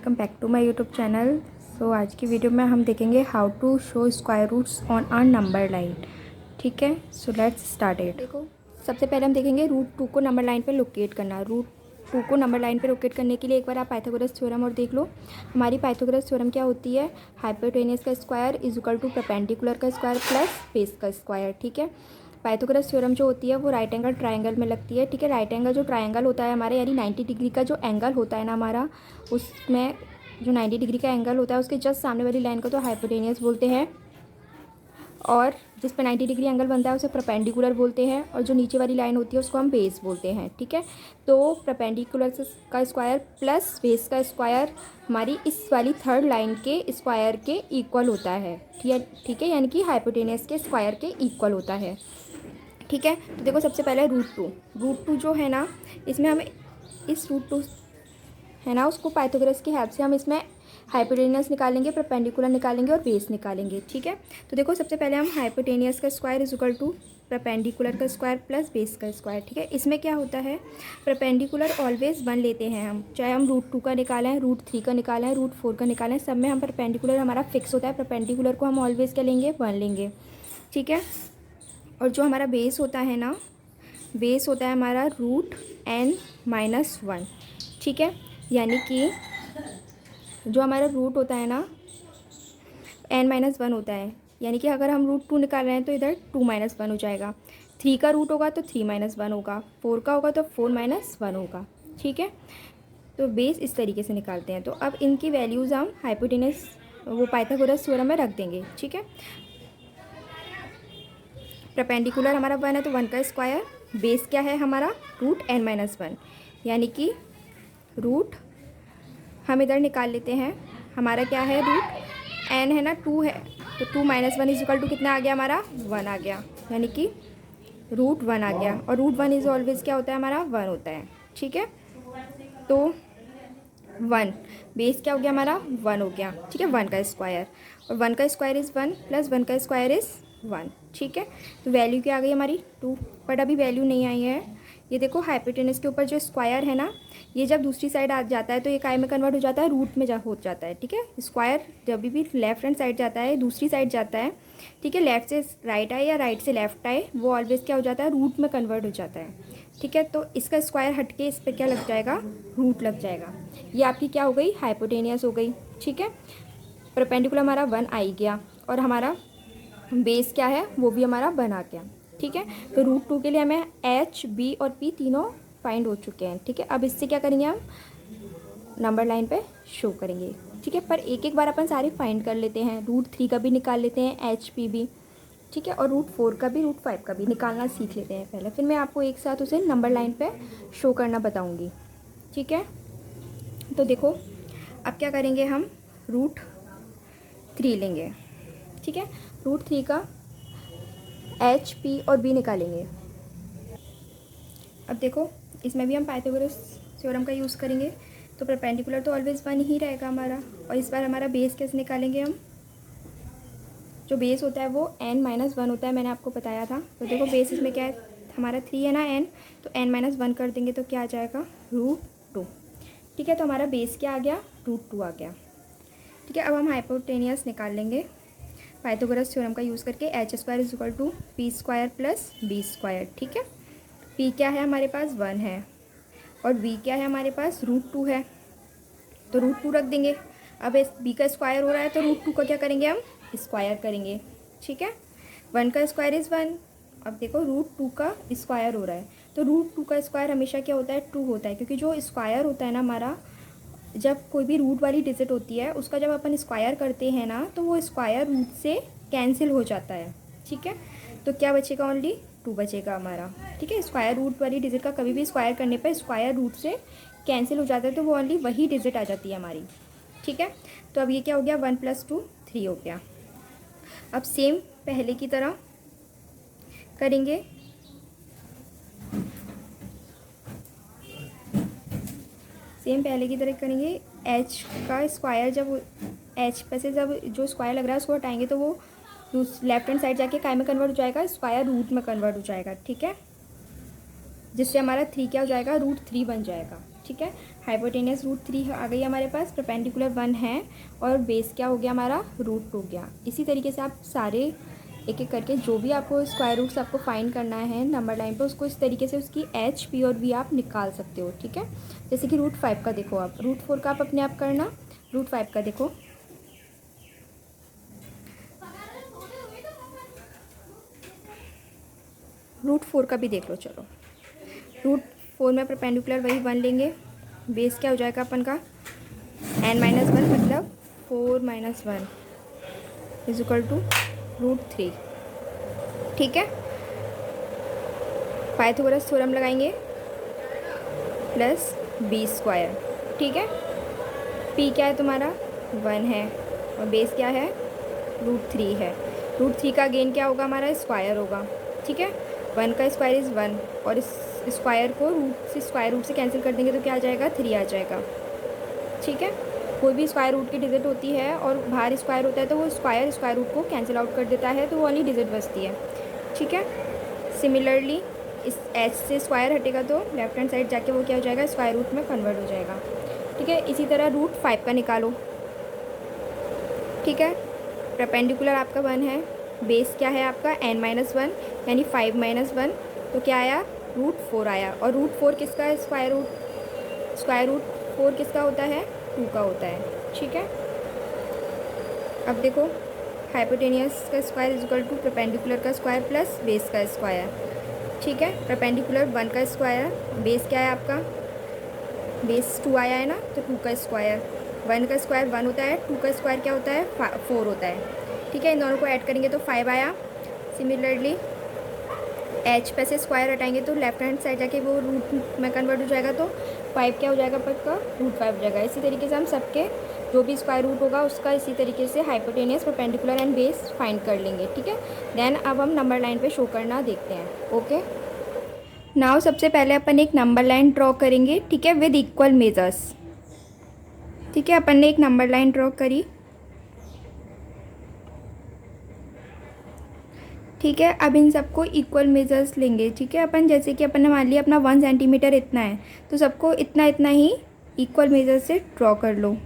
Welcome back to my YouTube channel. So आज की video में हम देखेंगे how to show square roots on a number line. ठीक है, सो लेट्स स्टार्ट इट। देखो, सबसे पहले हम देखेंगे रूट 2 को नंबर लाइन पे लोकेट करना। रूट 2 को नंबर लाइन पे लोकेट करने के लिए एक बार आप पाइथागोरस थ्योरम और देख लो। हमारी पाइथागोरस थ्योरम क्या होती है? हाइपोटेनियस का square is equal to perpendicular का स्क्वायर प्लस बेस का स्क्वायर। ठीक है, पाइथागोरस थ्योरम जो होती है वो राइट एंगल ट्रायंगल में लगती है। ठीक है, राइट एंगल जो ट्रायंगल होता है हमारे, यानी 90 डिग्री का जो एंगल होता है ना हमारा, उसमें जो 90 डिग्री का एंगल होता है उसके जस्ट सामने वाली लाइन को तो हाइपोटेनियस बोलते हैं, और जिस पे 90 डिग्री एंगल बनता है उसे परपेंडिकुलर बोलते हैं, और जो नीचे वाली लाइन होती है उसको हम बेस बोलते हैं। ठीक है, तो परपेंडिकुलर का स्क्वायर प्लस बेस का स्क्वायर हमारी इस वाली थर्ड लाइन के स्क्वायर के इक्वल होता है। ठीक है, यानी कि हाइपोटेनियस के स्क्वायर के इक्वल होता है। ठीक है, तो देखो सबसे पहले रूट टू जो है ना, इसमें हम इस रूट 2 है ना उसको पाइथागोरस की हेल्प से हम इसमें हाइपोटेनियस निकालेंगे, परपेंडिकुलर निकालेंगे और बेस निकालेंगे। ठीक है, तो देखो सबसे पहले हम हाइपोटेनियस का square is equal to perpendicular का स्क्वायर प्लस बेस का स्क्वायर। ठीक है, इसमें क्या होता है, परपेंडिकुलर ऑलवेज 1 लेते हैं हम, चाहे हम रूट 2 का निकालें, रूट 3 का निकालें, रूट 4 का निकालें, सब में हम परपेंडिकुलर हमारा फिक्स होता है। परपेंडिकुलर को हम ऑलवेज क्या लेंगे, 1 लेंगे। ठीक है, और जो हमारा बेस होता है ना, बेस होता है हमारा रूट n-1। ठीक है, यानी कि जो हमारा रूट होता है ना n-1 होता है, यानी कि अगर हम रूट 2 निकाल रहे हैं तो इधर 2-1 हो जाएगा। 3 का रूट होगा तो 3-1 होगा, 4 का होगा तो 4-1 होगा। ठीक है, तो बेस इस तरीके से निकालते हैं। तो अब इनकी वैल्यूज़ हम हाइपोटेनस वो पाइथागोरस थ्योरम में रख देंगे। ठीक है, परपेंडिकुलर हमारा 1 है तो 1 का स्क्वायर, बेस क्या है हमारा रूट n-1, यानी कि रूट हम इधर निकाल लेते हैं, हमारा क्या है रूट n है ना 2 है, तो 2-1 इज इक्वल टू कितना आ गया हमारा 1 आ गया, यानी कि रूट 1 आ गया। और रूट 1 इज ऑलवेज क्या होता है हमारा 1 होता है। ठीक है, तो 1 बेस क्या हो गया हमारा 1 हो गया। ठीक है, 1 का स्क्वायर, और 1 का स्क्वायर इज़ 1 प्लस 1 का स्क्वायर इज़ 1। ठीक है, तो वैल्यू क्या आ गई हमारी 2, बट अभी वैल्यू नहीं आई है। ये देखो हाइपोटेनस के ऊपर जो स्क्वायर है ना, ये जब दूसरी साइड आ जाता है तो ये काय में कन्वर्ट हो जाता है, रूट में जा हो जाता है। ठीक है, स्क्वायर जब भी लेफ्ट हैंड साइड जाता है, दूसरी साइड जाता है, ठीक है, लेफ्ट से राइट आए या राइट से लेफ्ट आए, वो ऑलवेज क्या हो जाता है, रूट में कन्वर्ट हो जाता है। ठीक है, तो इसका स्क्वायर हटके इस पर क्या लग जाएगा, रूट लग जाएगा। ये आपकी क्या हो गई, हाइपोटेनियस हो गई। ठीक है, परपेंडिकुलर हमारा 1 आ गया, और हमारा बेस क्या है वो भी हमारा 1 आ गया। ठीक है, तो रूट 2 के लिए हमें h, b और p तीनों फाइंड हो चुके हैं। ठीक है, अब इससे क्या करेंगे, हम नंबर लाइन पे शो करेंगे। ठीक है, पर एक एक बार अपन सारे फाइंड कर लेते हैं। रूट 3 का भी निकाल लेते हैं, h p भी। ठीक है, और रूट 4 का भी, रूट 5 का भी निकालना सीख लेते हैं पहले, फिर मैं आपको एक साथ उसे नंबर लाइन पे शो करना बताऊंगी। ठीक है, तो देखो अब क्या करेंगे, हम रूट 3 लेंगे। ठीक है, रूट 3 का h, p और b निकालेंगे। अब देखो इसमें भी हम पाइथागोरस थ्योरम का यूज़ करेंगे, तो परपेंडिकुलर तो ऑलवेज 1 ही रहेगा हमारा, और इस बार हमारा बेस कैसे निकालेंगे हम, जो बेस होता है वो n-1 होता है, मैंने आपको बताया था। तो देखो बेस इसमें क्या है हमारा 3 है ना n, तो n-1 कर देंगे तो क्या आ जाएगा रूट 2। ठीक है, तो हमारा बेस क्या आ गया, रूट 2 आ गया। ठीक है, अब हम हाइपोटेनियस निकाल लेंगे पाइथागोरस थ्योरम का यूज़ करके। h² is equal to p² plus b²। ठीक है, p क्या है हमारे पास 1 है, और b क्या है हमारे पास रूट 2 है, तो रूट 2 रख देंगे। अब इस b का स्क्वायर हो रहा है तो रूट 2 का क्या करेंगे, हम स्क्वायर करेंगे। ठीक है, 1 का स्क्वायर इज़ 1, अब देखो रूट 2 का स्क्वायर हो रहा है, तो रूट 2 का स्क्वायर हमेशा क्या होता है 2 होता है, क्योंकि जो स्क्वायर होता है ना हमारा, जब कोई भी रूट वाली डिजिट होती है उसका जब अपन स्क्वायर करते हैं ना, तो वो स्क्वायर रूट से कैंसिल हो जाता है। ठीक है, तो क्या बचेगा, ओनली 2 बचेगा हमारा। ठीक है, स्क्वायर रूट वाली डिजिट का कभी भी स्क्वायर करने पर स्क्वायर रूट से कैंसिल हो जाता है, तो वो ओनली वही डिजिट आ जाती है हमारी। ठीक है, तो अब ये क्या हो गया 1 + 2 3 हो गया। अब सेम पहले की तरह करेंगे, h का स्क्वायर, जब h पे से जब जो स्क्वायर लग रहा है उसको हटाएंगे तो वो लेफ्ट हैंड साइड जाके काय में कन्वर्ट हो जाएगा, स्क्वायर रूट में कन्वर्ट हो जाएगा। ठीक है, जिससे हमारा 3 क्या हो जाएगा, रूट 3 बन जाएगा। ठीक है, हाइपोटेनियस √3 आ गई हमारे पास, परपेंडिकुलर 1 है, और बेस क्या हो गया हमारा, √2 गया। इसी तरीके से आप सारे एक एक करके जो भी आपको स्क्वायर रूट्स आपको फाइंड करना है नंबर लाइन पे, उसको इस तरीके से उसकी एच, पी और वी आप निकाल सकते हो, ठीक है। जैसे कि √5 का देखो आप, √4 का आप अपने आप करना, √5 का देखो, √4 का भी देख लो। चलो √4 में परपेंडिकुलर वही 1 लेंगे, बेस क्या हो जाएगा अपन का n-1, मतलब 4 - 1 = √3, ठीक है। पाइथागोरस थ्योरम लगाएंगे, प्लस b², ठीक है। p क्या है तुम्हारा 1 है, और बेस क्या है √3 है। √3 का गेन क्या होगा हमारा, स्क्वायर होगा, ठीक है। 1 का स्क्वायर इज़ 1, और इस स्क्वायर को स्क्वायर रूट से कैंसिल कर देंगे तो क्या आ जाएगा, 3 आ जाएगा, ठीक है। कोई भी स्क्वायर रूट की डिजिट होती है और बाहर स्क्वायर होता है तो वो स्क्वायर रूट को कैंसिल आउट कर देता है, तो वो वाली डिजिट बचती है, ठीक है। सिमिलरली इस एच से स्क्वायर हटेगा तो लेफ्ट हैंड साइड जाके वो क्या हो जाएगा, स्क्वायर रूट में कन्वर्ट हो जाएगा, ठीक है। इसी तरह √5 का निकालो, ठीक है। परपेंडिकुलर आपका 1 है, बेस क्या है आपका n-1, यानी 5 - 1, तो क्या आया, √4 आया। और √4 किसका स्क्वायर रूट 4 किसका होता है, 2 का होता है, ठीक है। अब देखो हाइपोटेनियस का स्क्वायर = परपेंडिकुलर का स्क्वायर प्लस बेस का स्क्वायर, ठीक है। परपेंडिकुलर 1 का स्क्वायर, बेस क्या है आपका, बेस 2 आया है ना, तो 2 का स्क्वायर, 1 का स्क्वायर 1 होता है, 2 का स्क्वायर क्या होता है, 4 होता है, ठीक है। इन दोनों को ऐड करेंगे तो 5 आया। सिमिलरली एच पे से स्क्वायर हटाएंगे तो लेफ्ट हैंड साइड जाके वो रूट में कन्वर्ट हो जाएगा, तो 5 क्या हो जाएगा पक्का, √5 हो जाएगा। इसी तरीके से हम सबके जो भी स्क्वायर रूट होगा उसका इसी तरीके से hypotenuse, perpendicular and base find कर लेंगे, ठीक है। देन अब हम नंबर लाइन पे शो करना देखते हैं, ओके। नाउ सबसे पहले अपन एक नंबर लाइन ड्रॉ करेंगे, ठीक है, विद इक्वल मेजर्स, ठीक है। अपन ने एक नंबर लाइन ड्रॉ करी, ठीक है। अब इन सबको इक्वल मेजर्स लेंगे, ठीक है। अपन जैसे कि अपन ने मान लिया अपना 1 सेंटीमीटर इतना है, तो सबको इतना इतना ही इक्वल मेजर से ड्रॉ कर लो,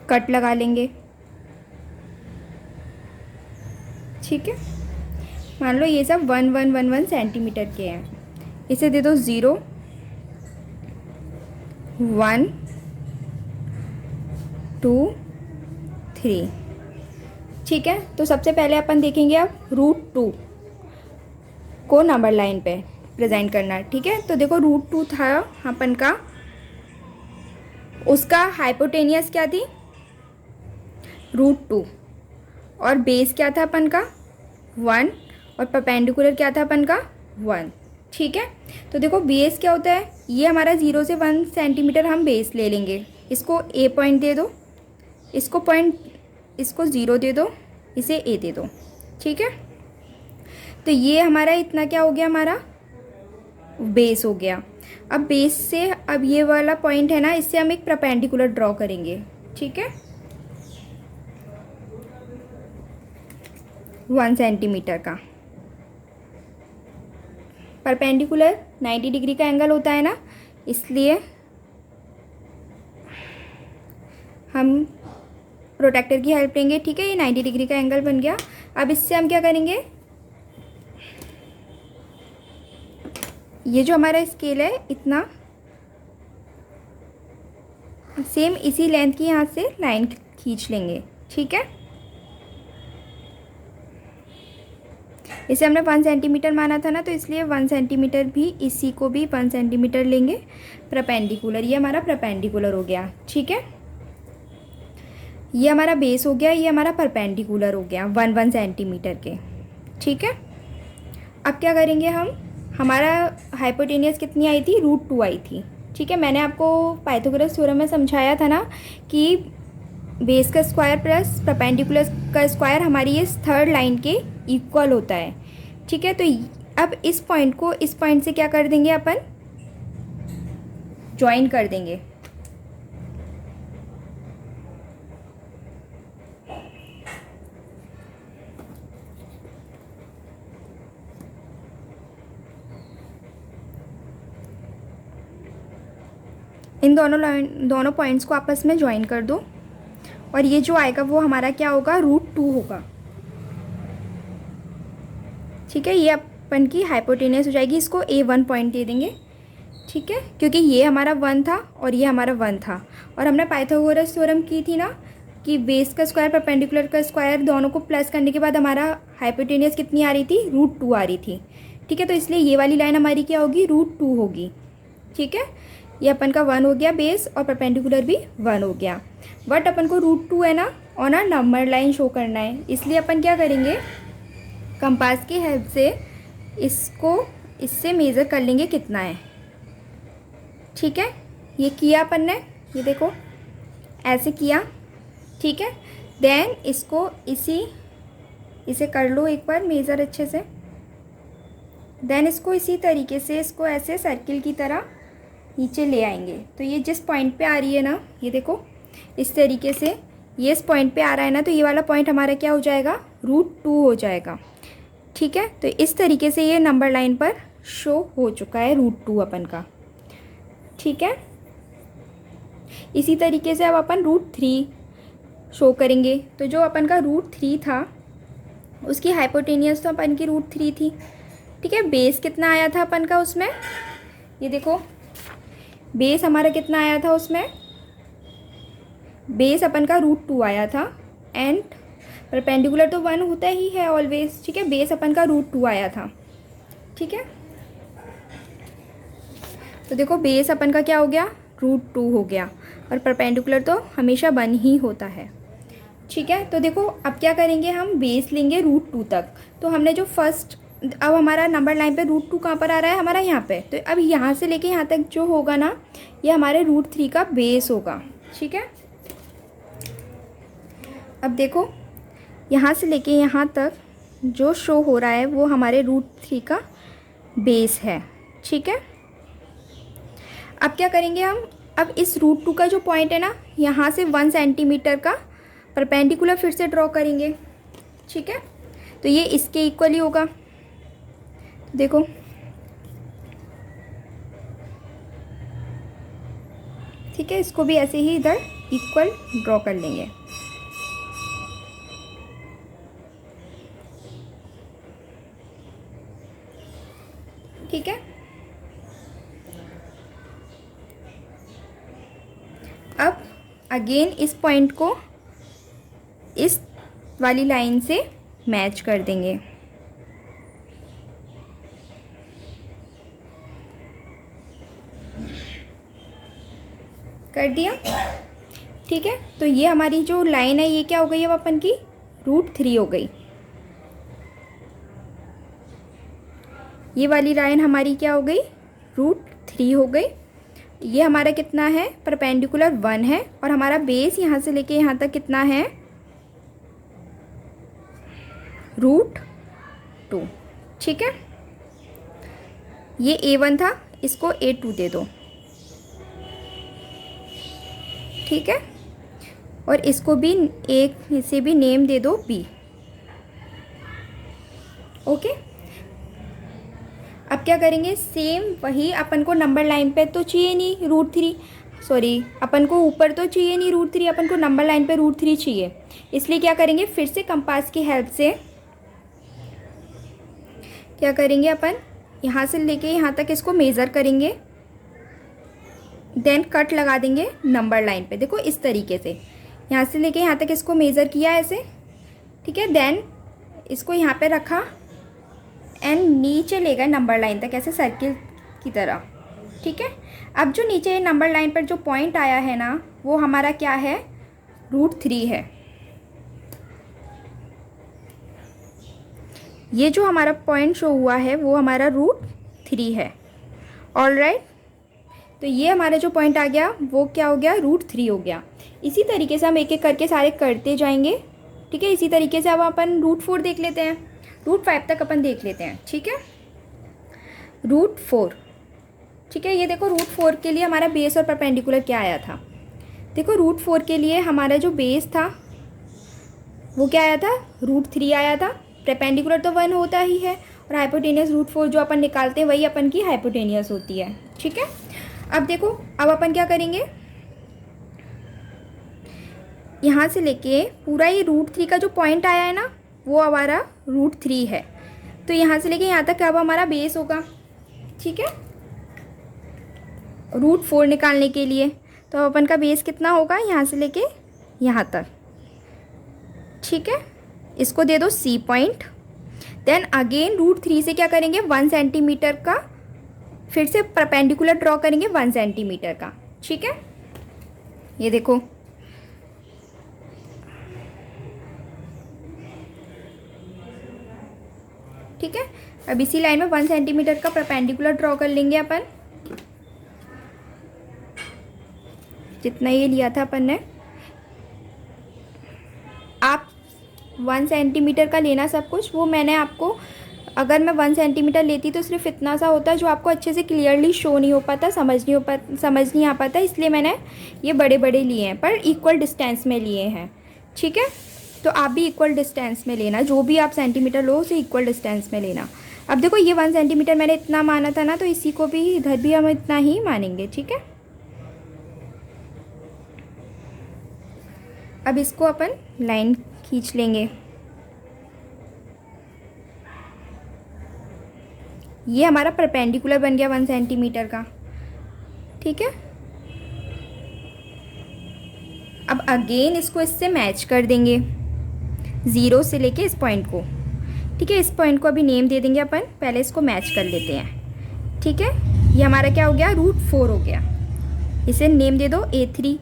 कट लगा लेंगे, ठीक है। मान लो ये सब 1 1 1 1 सेंटीमीटर के हैं, इसे दे दो 0 1 2 3, ठीक है। तो सबसे पहले अपन देखेंगे अब √2 को नंबर लाइन पे प्रेजेंट करना, ठीक है। तो देखो √2 था अपन का, उसका हाइपोटेनियस क्या थी √2, और बेस क्या था अपन का 1, और परपेंडिकुलर क्या था अपन का 1, ठीक है। तो देखो बेस क्या होता है, ये हमारा 0 से 1 सेंटीमीटर हम बेस ले लेंगे, इसको ए पॉइंट दे दो, इसको 0 दे दो, इसे ए दे दो, ठीक है। तो ये हमारा इतना क्या हो गया, हमारा बेस हो गया। अब बेस से अब ये वाला पॉइंट है ना, इससे हम एक परपेंडिकुलर ड्रॉ करेंगे, ठीक है, 1 सेंटीमीटर का। परपेंडिकुलर 90 डिग्री का एंगल होता है ना, इसलिए हम प्रोटेक्टर की हेल्प लेंगे, ठीक है। ये 90 डिग्री का एंगल बन गया। अब इससे हम क्या करेंगे, ये जो हमारा स्केल है इतना, सेम इसी लेंथ की यहाँ से लाइन खींच लेंगे, ठीक है। इसे हमने 1 सेंटीमीटर माना था ना, तो इसलिए 1 सेंटीमीटर भी, इसी को भी 1 सेंटीमीटर लेंगे परपेंडिकुलर। ये हमारा परपेंडिकुलर हो गया, ठीक है। ये हमारा बेस हो गया, ये हमारा परपेंडिकुलर हो गया 1 1 सेंटीमीटर के, ठीक है। अब क्या करेंगे हम, हमारा हाइपोटेनियस कितनी आई थी, √2 आई थी, ठीक है। मैंने आपको पाइथागोरस थ्योरम में समझाया था ना कि बेस का स्क्वायर प्लस परपेंडिकुलर का स्क्वायर हमारी ये थर्ड लाइन के इक्वल होता है, ठीक है। तो अब इस पॉइंट को इस पॉइंट से क्या कर देंगे, अपन ज्वाइन कर देंगे, इन दोनों पॉइंट्स को आपस में ज्वाइन कर दो और ये जो आएगा वो हमारा क्या होगा, √2 होगा। ठीक है, ये अपन की हाइपोटेनियस हो जाएगी। इसको A1 पॉइंट दे देंगे। ठीक है, क्योंकि ये हमारा 1 था और ये हमारा 1 था। और हमने पाइथागोरस थ्योरम की थी ना कि बेस का स्क्वायर परपेंडिकुलर का स्क्वायर दोनों को प्लस करने के बाद हमारा हाइपोटेनियस कितनी आ रही थी, √2 आ रही थी। ठीक है, तो इसलिए ये वाली लाइन हमारी क्या होगी, √2 होगी। ठीक है, ये अपन का 1 हो गया बेस और परपेंडिकुलर भी 1 हो गया। बट अपन को √2 है ना on a number line show करना है, इसलिए अपन क्या करेंगे, कंपास की हेल्प से इसको इससे मेज़र कर लेंगे कितना है। ठीक है, ये किया अपन ने, ये देखो ऐसे किया। ठीक है, देन इसको इसे कर लो एक बार मेज़र अच्छे से। देन इसको इसी तरीके से इसको ऐसे सर्किल की तरह नीचे ले आएंगे। तो ये जिस पॉइंट पे आ रही है ना, ये देखो इस तरीके से ये इस पॉइंट पे आ रहा है ना, तो ये वाला पॉइंट हमारा क्या हो जाएगा, √2 हो जाएगा। ठीक है, तो इस तरीके से ये नंबर लाइन पर शो हो चुका है √2 अपन का। ठीक है, इसी तरीके से अब अपन √3 शो करेंगे। तो जो अपन का √3 था उसकी हाइपोटेनियस तो अपन की √3 थी। ठीक है, बेस कितना आया था अपन का उसमें, ये देखो बेस हमारा कितना आया था उसमें, बेस अपन का √2 आया था एंड परपेंडिकुलर तो 1 होता ही है ऑलवेज। ठीक है, बेस अपन का √2 आया था। ठीक है, तो देखो बेस अपन का क्या हो गया, √2 हो गया और परपेंडिकुलर तो हमेशा 1 ही होता है। ठीक है, तो देखो अब क्या करेंगे, हम बेस लेंगे √2 तक। तो हमने जो फर्स्ट, अब हमारा नंबर लाइन पे √2 कहाँ पर आ रहा है, हमारा यहाँ पे। तो अब यहाँ से लेके यहाँ तक जो होगा ना, ये हमारे √3 का बेस होगा। ठीक है, अब देखो यहाँ से लेके यहाँ तक जो शो हो रहा है वो हमारे √3 का बेस है। ठीक है, अब क्या करेंगे हम, अब इस √2 का जो पॉइंट है ना, यहाँ से 1 सेंटीमीटर का परपेंडिकुलर फिर से ड्रॉ करेंगे। ठीक है, तो ये इसके इक्वली होगा। देखो ठीक है, इसको भी ऐसे ही इधर इक्वल ड्रॉ कर लेंगे। ठीक है, अब अगेन इस पॉइंट को इस वाली लाइन से मैच कर देंगे। कर दिया। ठीक है, तो ये हमारी जो लाइन है ये क्या हो गई, अब अपन की √3 हो गई। ये वाली लाइन हमारी क्या हो गई, √3 हो गई। ये हमारा कितना है, परपेंडिकुलर 1 है और हमारा बेस यहाँ से लेके यहाँ तक कितना है, √2। ठीक है, ये A1 था, इसको A2 दे दो। ठीक है, और इसको भी एक से भी नेम दे दो B। ओके, अब क्या करेंगे, सेम वही अपन को नंबर लाइन पे तो चाहिए नहीं √3, सॉरी अपन को ऊपर तो चाहिए नहीं √3, अपन को नंबर लाइन पे √3 चाहिए। इसलिए क्या करेंगे, फिर से कंपास की हेल्प से क्या करेंगे, अपन यहाँ से लेके यहाँ तक इसको मेज़र करेंगे। देन कट लगा देंगे नंबर लाइन पे। देखो इस तरीके से यहाँ से लेके यहाँ तक इसको मेज़र किया ऐसे। ठीक है, देन इसको यहाँ पे रखा एंड नीचे ले गए नंबर लाइन तक ऐसे सर्किल की तरह। ठीक है, अब जो नीचे नंबर लाइन पर जो पॉइंट आया है ना, वो हमारा क्या है, √3 है। ये जो हमारा पॉइंट शो हुआ है वो हमारा √3 है। ऑलराइट, तो ये हमारा जो पॉइंट आ गया वो क्या हो गया, √3 हो गया। इसी तरीके से हम एक एक करके सारे करते जाएंगे। ठीक है, इसी तरीके से अब अपन √4 देख लेते हैं, √5 तक अपन देख लेते हैं। ठीक है, √4। ठीक है, ये देखो √4 के लिए हमारा बेस और परपेंडिकुलर क्या आया था। देखो √4 के लिए हमारा जो बेस था वो क्या आया था, √3 आया था। परपेंडिकुलर तो 1 होता ही है और हाइपोटेनियस √4 जो अपन निकालते हैं वही अपन की हाइपोटेनियस होती है। ठीक है, अब देखो, अब अपन क्या करेंगे, यहाँ से लेके पूरा ये √3 का जो पॉइंट आया है ना, वो हमारा √3 है। तो यहाँ से लेके यहाँ तक अब हमारा बेस होगा, ठीक है, √4 निकालने के लिए। तो अपन का बेस कितना होगा यहाँ से लेके यहाँ तक, ठीक है। इसको दे दो C पॉइंट। देन अगेन √3 से क्या करेंगे, 1 सेंटीमीटर का फिर से परपेंडिकुलर ड्रॉ करेंगे, 1 सेंटीमीटर का, ठीक है। ये देखो, ठीक है। अब इसी लाइन में 1 सेंटीमीटर का परपेंडिकुलर ड्रॉ कर लेंगे अपन, जितना ये लिया था अपन ने। आप 1 सेंटीमीटर का लेना सब कुछ, वो मैंने आपको, अगर मैं 1 सेंटीमीटर लेती तो सिर्फ इतना सा होता जो आपको अच्छे से क्लियरली शो नहीं हो पाता, समझ नहीं आ पाता, इसलिए मैंने ये बड़े बड़े लिए हैं, पर इक्वल डिस्टेंस में लिए हैं, ठीक है। तो आप भी इक्वल डिस्टेंस में लेना, जो भी आप सेंटीमीटर लो उसे इक्वल डिस्टेंस में लेना। अब देखो, ये 1 सेंटीमीटर मैंने इतना माना था ना, तो इसी को भी इधर भी हम इतना ही मानेंगे, ठीक है। अब इसको अपन लाइन खींच लेंगे। ये हमारा परपेंडिकुलर बन गया 1 सेंटीमीटर का, ठीक है। अब अगेन इसको इससे मैच कर देंगे, 0 से लेके इस पॉइंट को, ठीक है। इस पॉइंट को अभी नेम दे देंगे अपन, पहले इसको मैच कर लेते हैं, ठीक है। ये हमारा क्या हो गया, √4 हो गया। इसे नेम दे दो A3,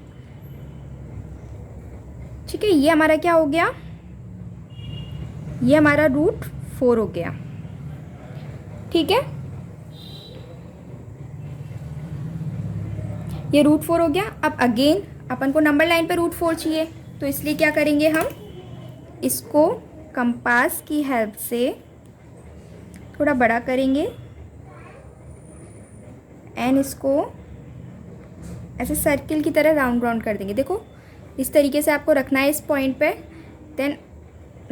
ठीक है। ये हमारा क्या हो गया, ये हमारा √4 हो गया, ठीक है। ये √4 हो गया। अब अगेन अपन को नंबर लाइन पे √4 चाहिए, तो इसलिए क्या करेंगे, हम इसको कंपास की हेल्प से थोड़ा बड़ा करेंगे एंड इसको ऐसे सर्किल की तरह राउंड राउंड कर देंगे। देखो, इस तरीके से आपको रखना है इस पॉइंट पे। देन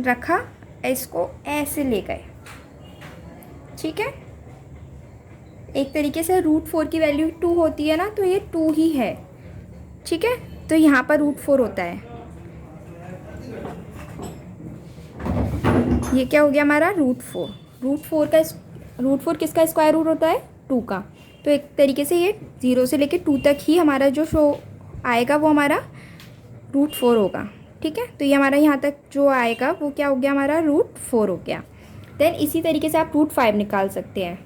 रखा, इसको ऐसे ले गए, ठीक है। एक तरीके से √4 की वैल्यू 2 होती है ना, तो ये 2 ही है, ठीक है। तो यहाँ पर √4 होता है। ये क्या हो गया हमारा, √4 किसका स्क्वायर रूट होता है, 2 का। तो एक तरीके से ये 0 से लेके 2 तक ही हमारा जो शो आएगा वो हमारा √4 होगा, ठीक है। तो ये हमारा यहाँ तक जो आएगा वो क्या हो गया, हमारा √4 हो गया। देन इसी तरीके से आप √5 निकाल सकते हैं,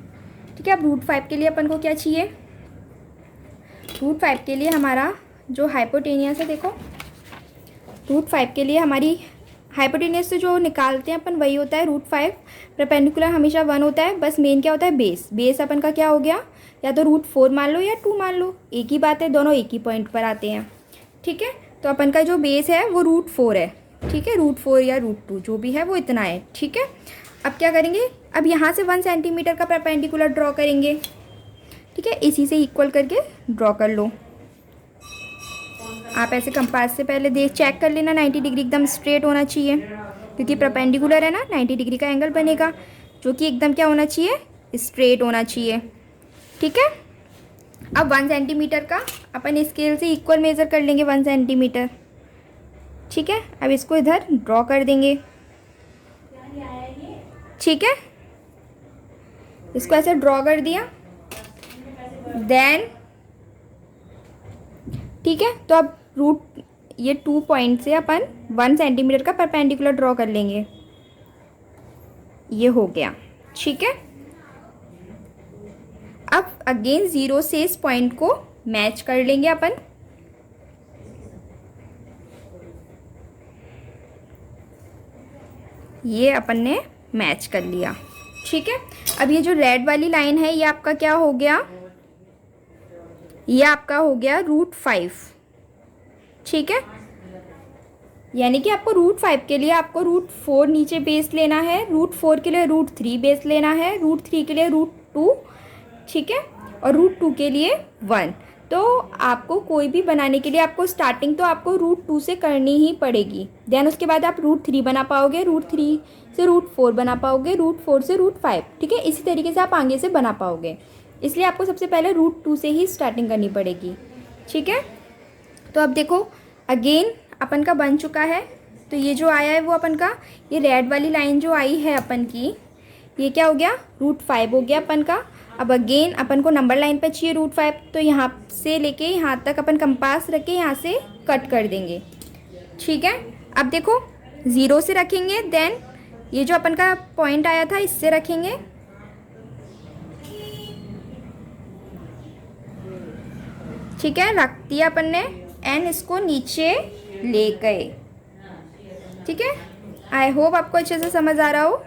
ठीक है। अब √5 के लिए अपन को क्या चाहिए, √5 के लिए हमारा जो हाइपोटेनियस है, देखो √5 के लिए हमारी हाइपोटेनियस से जो निकालते हैं अपन वही होता है √5। परपेंडिकुलर हमेशा 1 होता है, बस मेन क्या होता है, बेस अपन का क्या हो गया, या तो √4 मान लो या 2 मान लो, एक ही बात है, दोनों एक ही पॉइंट पर आते हैं, ठीक है। तो अपन का जो बेस है वो √4 है, ठीक है। √4 या √2 जो भी है वो इतना है, ठीक है। अब क्या करेंगे, अब यहाँ से 1 सेंटीमीटर का परपेंडिकुलर ड्रॉ करेंगे, ठीक है। इसी से इक्वल करके ड्रॉ कर लो। आप ऐसे कंपास से पहले चेक कर लेना, 90 डिग्री एकदम स्ट्रेट होना चाहिए, क्योंकि परपेंडिकुलर है ना, 90 डिग्री का एंगल बनेगा, जो कि एकदम क्या होना चाहिए, स्ट्रेट होना चाहिए, ठीक है। अब 1 सेंटीमीटर का अपन स्केल से इक्वल मेज़र कर लेंगे, 1 सेंटीमीटर, ठीक है। अब इसको इधर ड्रॉ कर देंगे, ठीक है। इसको ऐसे ड्रॉ कर दिया, देन ठीक है। तो अब ये 2 पॉइंट से अपन 1 सेंटीमीटर का परपेंडिकुलर ड्रॉ कर लेंगे, ये हो गया, ठीक है। अब अगेन 0 से इस पॉइंट को मैच कर लेंगे अपन, ये अपन ने मैच कर लिया, ठीक है। अब ये जो रेड वाली लाइन है ये आपका क्या हो गया, ये आपका हो गया √5, ठीक है। यानी कि आपको √5 के लिए आपको √4 नीचे बेस लेना है, √4 के लिए √3 बेस लेना है, √3 के लिए √2, ठीक है, और √2 के लिए 1। तो आपको कोई भी बनाने के लिए आपको स्टार्टिंग तो आपको √2 से करनी ही पड़ेगी, देन उसके बाद आप √3 बना पाओगे, √3 से √4 बना पाओगे, √4 से √5, ठीक है। इसी तरीके से आप आगे से बना पाओगे। इसलिए आपको सबसे पहले रूट 2 से ही स्टार्टिंग करनी पड़ेगी। ठीक है, तो अब देखो अगेन अपन का बन चुका है। तो ये जो आया है वो अपन का, ये रेड वाली लाइन जो आई है अपन की, ये क्या हो गया, रूट 5 हो गया अपन का। अब अगेन अपन को नंबर लाइन पे चाहिए रूट 5, तो यहाँ से लेके यहाँ तक अपन कंपास रख के यहाँ से कट कर देंगे। ठीक है, अब देखो 0 से रखेंगे, देन ये जो अपन का पॉइंट आया था इससे रखेंगे। ठीक है, रख दिया अपन ने एंड इसको नीचे ले गए। ठीक है, आई होप आपको अच्छे से समझ आ रहा हो।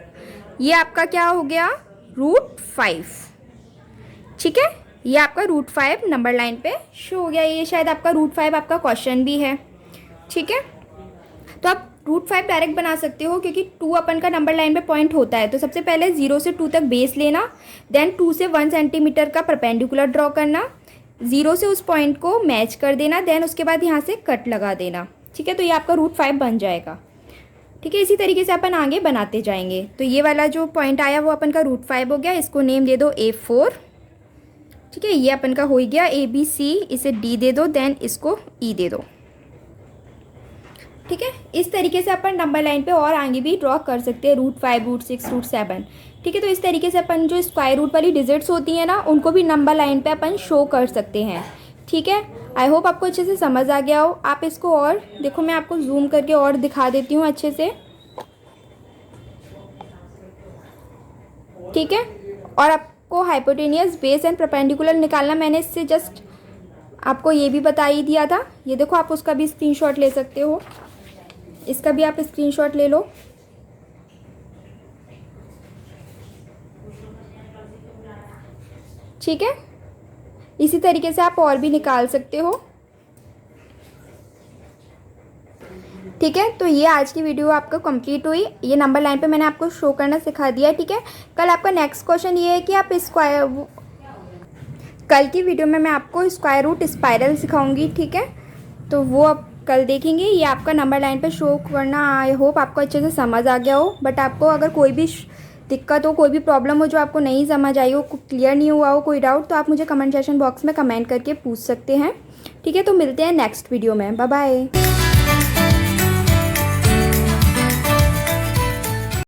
ये आपका क्या हो गया, रूट 5। ठीक है, ये आपका रूट 5 नंबर लाइन पे शो हो गया। ये शायद आपका रूट 5 आपका क्वेश्चन भी है। ठीक है, तो आप रूट 5 डायरेक्ट बना सकते हो क्योंकि 2 अपन का नंबर लाइन पे पॉइंट होता है। तो सबसे पहले 0 से 2 तक बेस लेना, देन 2 से 1 सेंटीमीटर का परपेंडिकुलर ड्रॉ करना, 0 से उस पॉइंट को मैच कर देना, देन उसके बाद यहाँ से कट लगा देना। ठीक है, तो ये आपका रूट 5 बन जाएगा। ठीक है, इसी तरीके से अपन आगे बनाते जाएंगे। तो ये वाला जो पॉइंट आया वो अपन का रूट 5 हो गया, इसको नेम दे दो A4। ठीक है, ये अपन का हो गया ABC, इसे D दे दो, देन इसको E दे दो। ठीक है, इस तरीके से अपन नंबर लाइन पे और आगे भी ड्रॉ कर सकते हैं, रूट 5, रूट 6, रूट 7। ठीक है, तो इस तरीके से अपन जो स्क्वायर रूट वाली डिजिट्स होती हैं ना, उनको भी नंबर लाइन पे अपन शो कर सकते हैं। ठीक है, आई होप आपको अच्छे से समझ आ गया हो। आप इसको और देखो, मैं आपको जूम करके और दिखा देती हूँ अच्छे से। ठीक है, और आपको हाइपोटेनियस, बेस एंड परपेंडिकुलर निकालना मैंने इससे जस्ट आपको ये भी बता ही दिया था। ये देखो, आप उसका भी स्क्रीनशॉट ले सकते हो, इसका भी आप स्क्रीनशॉट ले लो। ठीक है, इसी तरीके से आप और भी निकाल सकते हो। ठीक है, तो ये आज की वीडियो आपका कंप्लीट हुई। ये नंबर लाइन पे मैंने आपको शो करना सिखा दिया। ठीक है, कल आपका नेक्स्ट क्वेश्चन ये है कि आप कल की वीडियो में मैं आपको स्क्वायर रूट स्पाइरल सिखाऊंगी। ठीक है, तो वो आप कल देखेंगे। ये आपका नंबर लाइन पे शो करना, आई होप आपको अच्छे से समझ आ गया हो। बट आपको अगर कोई भी दिक्कत हो, कोई भी प्रॉब्लम हो जो आपको नहीं समझ आई हो, क्लियर नहीं हुआ हो, कोई डाउट, तो आप मुझे कमेंट सेक्शन बॉक्स में कमेंट करके पूछ सकते हैं। ठीक है, तो मिलते हैं नेक्स्ट वीडियो में। Bye bye.